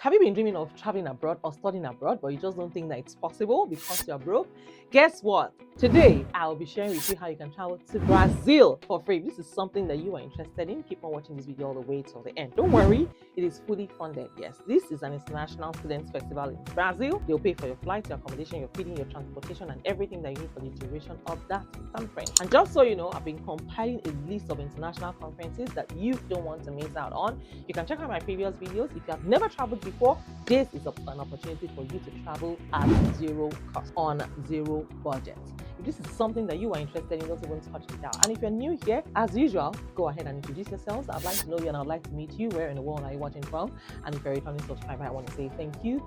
Have you been dreaming of traveling abroad or studying abroad, but you just don't think that it's possible because you're broke? Guess what? Today, I'll be sharing with you how you can travel to Brazil for free. This is something that you are interested in. Keep on watching this video all the way till the end. Don't worry, it is fully funded. Yes, this is an international students festival in Brazil. They'll pay for your flight, your accommodation, your feeding, your transportation, and everything that you need for the duration of that conference. And just so you know, I've been compiling a list of international conferences that you don't want to miss out on. You can check out my previous videos. If you have never traveled before, this is an opportunity for you to travel at zero cost, on zero budget. If this is something that you are interested in, don't even touch it down. And if you're new here, as usual, go ahead and introduce yourselves. I'd like to know you and I'd like to meet you. Where in the world are you watching from? And if you're a returning subscriber, I want to say thank you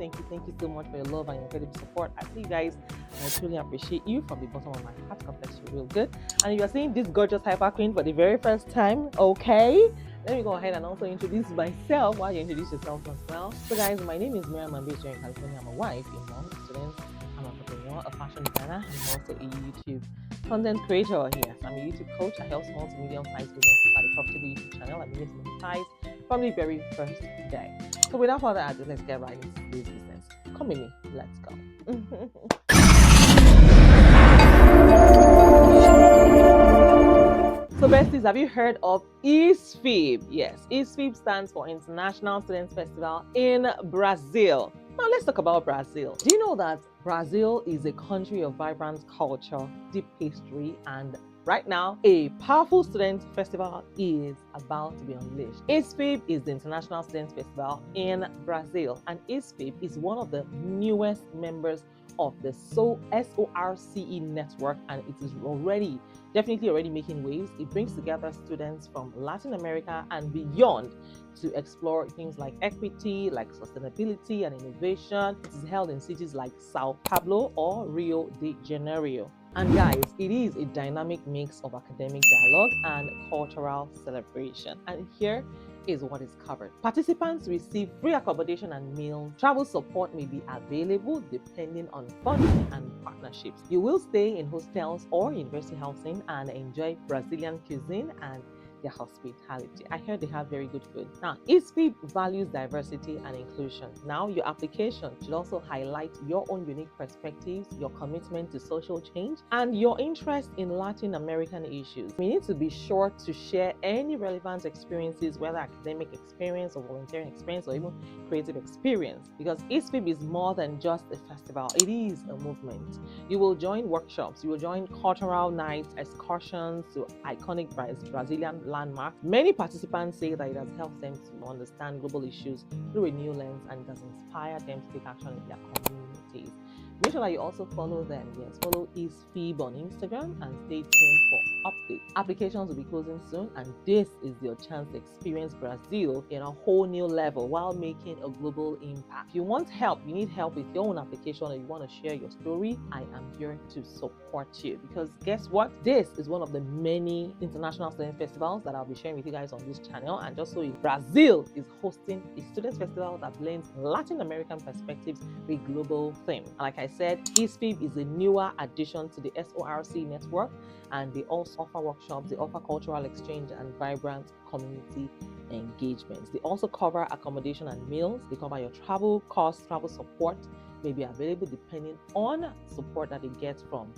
so much for your love and your incredible support. I see you guys, I truly appreciate you from the bottom of my heart. God bless you real good. And if you're seeing this gorgeous hyper queen for the very first time, okay, let me go ahead and also introduce myself while you introduce yourself as well. So guys, my name is Miriam. I'm based here in California. I'm a wife, a mom, a student, I'm an entrepreneur, a fashion designer. I'm also a YouTube content creator. Yes, I'm a YouTube coach. I help small to medium-sized businesses start a profitable YouTube channel. I've been monetized from the very first day. So without further ado, let's get right into this business. Come with me. Let's go. So besties, have you heard of ISFIB? Yes, ISFIB stands for International Students Festival in Brazil. Now let's talk about Brazil. Do you know that Brazil is a country of vibrant culture, deep history, and right now, a powerful student festival is about to be unleashed. ISFIB is the International Students Festival in Brazil, and ISFIB is one of the newest members of the SORCE network, and it is definitely already making waves. It brings together students from Latin America and beyond to explore things like equity, like sustainability and innovation. It is held in cities like Sao Paulo or Rio de Janeiro. And guys, it is a dynamic mix of academic dialogue and cultural celebration. And here is what is covered. Participants receive free accommodation and meal. Travel support may be available depending on funding and partnerships. You will stay in hostels or university housing and enjoy Brazilian cuisine and their hospitality. I heard they have very good food. Now, ISFIB values diversity and inclusion. Now, your application should also highlight your own unique perspectives, your commitment to social change, and your interest in Latin American issues. We need to be sure to share any relevant experiences, whether academic experience or volunteering experience or even creative experience, because ISFIB is more than just a festival. It is a movement. You will join workshops, you will join cultural nights, excursions to iconic Brazilian landmarks. Many participants say that it has helped them to understand global issues through a new lens, and it has inspired them to take action in their communities. Make sure that you also follow them. Yes, follow ISFIB on Instagram and stay tuned for updates. Applications will be closing soon, and this is your chance to experience Brazil in a whole new level while making a global impact. If you want help, you need help with your own application, or you want to share your story, I am here to support you, because guess what? This is one of the many international student festivals that I'll be sharing with you guys on this channel. And just so you know, Brazil is hosting a student festival that blends Latin American perspectives with global theme. And like I said, ISFIB is a newer addition to the SORCE network, and they also offer workshops, they offer cultural exchange and vibrant community engagements. They also cover accommodation and meals. They cover your travel costs. Travel support may be available depending on support that they get from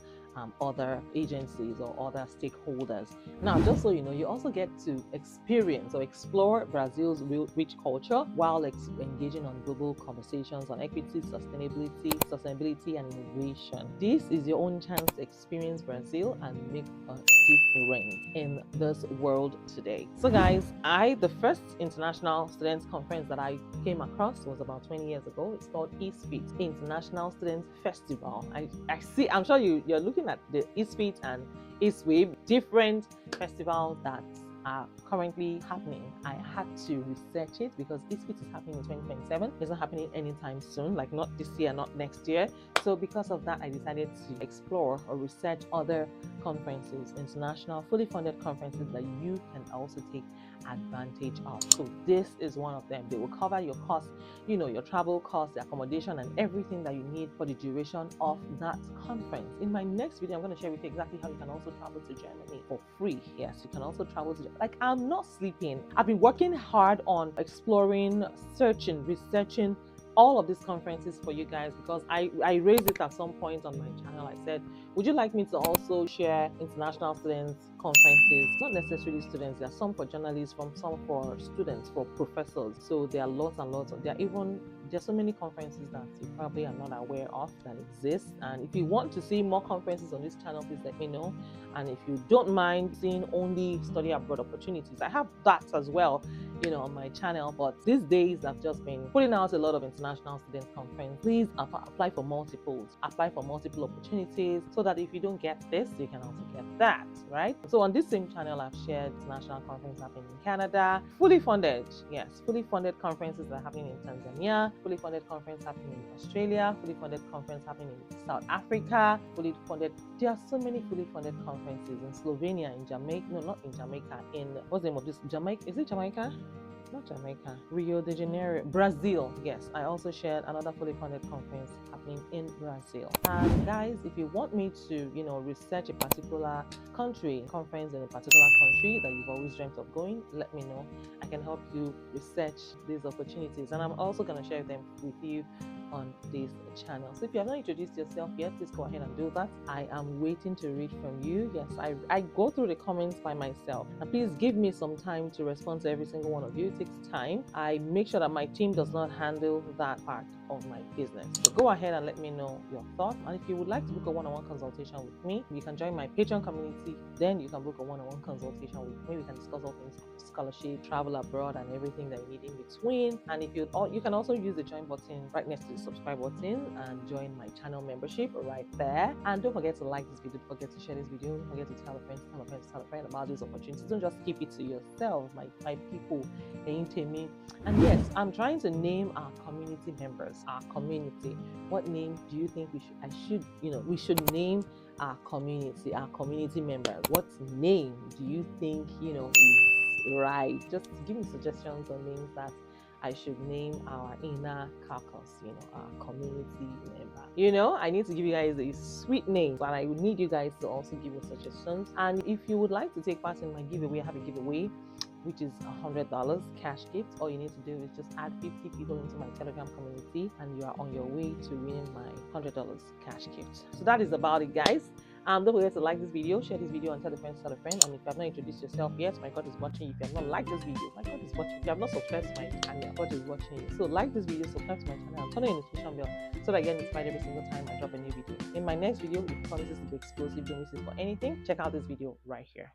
other agencies or other stakeholders. Now, just so you know, you also get to experience or explore Brazil's rich culture while engaging on global conversations on equity, sustainability, and innovation. This is your own chance to experience Brazil and make a difference in this world today. So guys, the first international students conference that I came across was about 20 years ago. It's called ISFIT, International Students Festival. I'm sure you're looking at the ISFIT and ISWIB, different festivals that are currently happening. I had to research it because ISFIT is happening in 2027. It's not happening anytime soon, like not this year, not next year. So because of that, I decided to explore or research other conferences, international, fully funded conferences that you can also take advantage of. So this is one of them. They will cover your costs, your travel costs, the accommodation, and everything that you need for the duration of that conference. In my next video, I'm going to share with you exactly how you can also travel to Germany for free. Yes, you can also travel to Germany. Like, I'm not sleeping. I've been working hard on exploring, searching, researching all of these conferences for you guys, because I raised it at some point on my channel. I said, would you like me to also share international students conferences? Not necessarily students, there are some for journalists, some for students, for professors. So there are lots and lots of, there's so many conferences that you probably are not aware of that exist. And if you want to see more conferences on this channel, please let me know. And if you don't mind seeing only study abroad opportunities, I have that as well, on my channel. But these days I've just been putting out a lot of international student conference. Please apply for multiple opportunities, so that if you don't get this, you can also get that, right? So on this same channel, I've shared international conference happening in Canada, fully funded. Yes, fully funded conferences that are happening in Tanzania, fully funded conference happening in Australia, fully funded conference happening in South Africa, fully funded. There are so many fully funded conferences in Slovenia, in Jamaica, no, not in Jamaica, in, what's the name of this? Jamaica, is it Jamaica? Not Jamaica, Rio de Janeiro, Brazil. Yes, I also shared another fully funded conference happening in Brazil. And guys, if you want me to, research a particular country, conference in a particular country that you've always dreamt of going, let me know. I can help you research these opportunities, and I'm also going to share them with you on this channel. So if you have not introduced yourself yet, please go ahead and do that. I am waiting to read from you. Yes, I go through the comments by myself, and please give me some time to respond to every single one of you. It takes time. I make sure that my team does not handle that part of my business. So go ahead and let me know your thoughts. And if you would like to book a one-on-one consultation with me, you can join my Patreon community. Then you can book a one-on-one consultation with me. We can discuss all things scholarship, travel abroad, and everything that you need in between. And if you can also use the join button right next to the subscribe button and join my channel membership right there. And don't forget to like this video, don't forget to share this video, don't forget to tell a friend, tell a friend about these opportunities. Don't just keep it to yourself, my people. And yes, I'm trying to name our community members, our community. What name do you think we should name our community members? What name do you think is right? Just give me suggestions on names that I should name our inner caucus, our community member. I need to give you guys a sweet name, but I would need you guys to also give me suggestions. And if you would like to take part in my giveaway, I have a giveaway which is $100 cash gift. All you need to do is just add 50 people into my Telegram community, and you are on your way to winning my $100 cash gift. So that is about it, guys. Don't forget to like this video, share this video, and tell a friend, And if you have not introduced yourself yet, my God is watching. If you have not liked this video, my God is watching. If you have not subscribed to my channel, God is watching you. So like this video, subscribe to my channel, and turn on the notification bell so that I get notified every single time I drop a new video. In my next video, it promises to be explosive. Don't miss it for anything. Check out this video right here.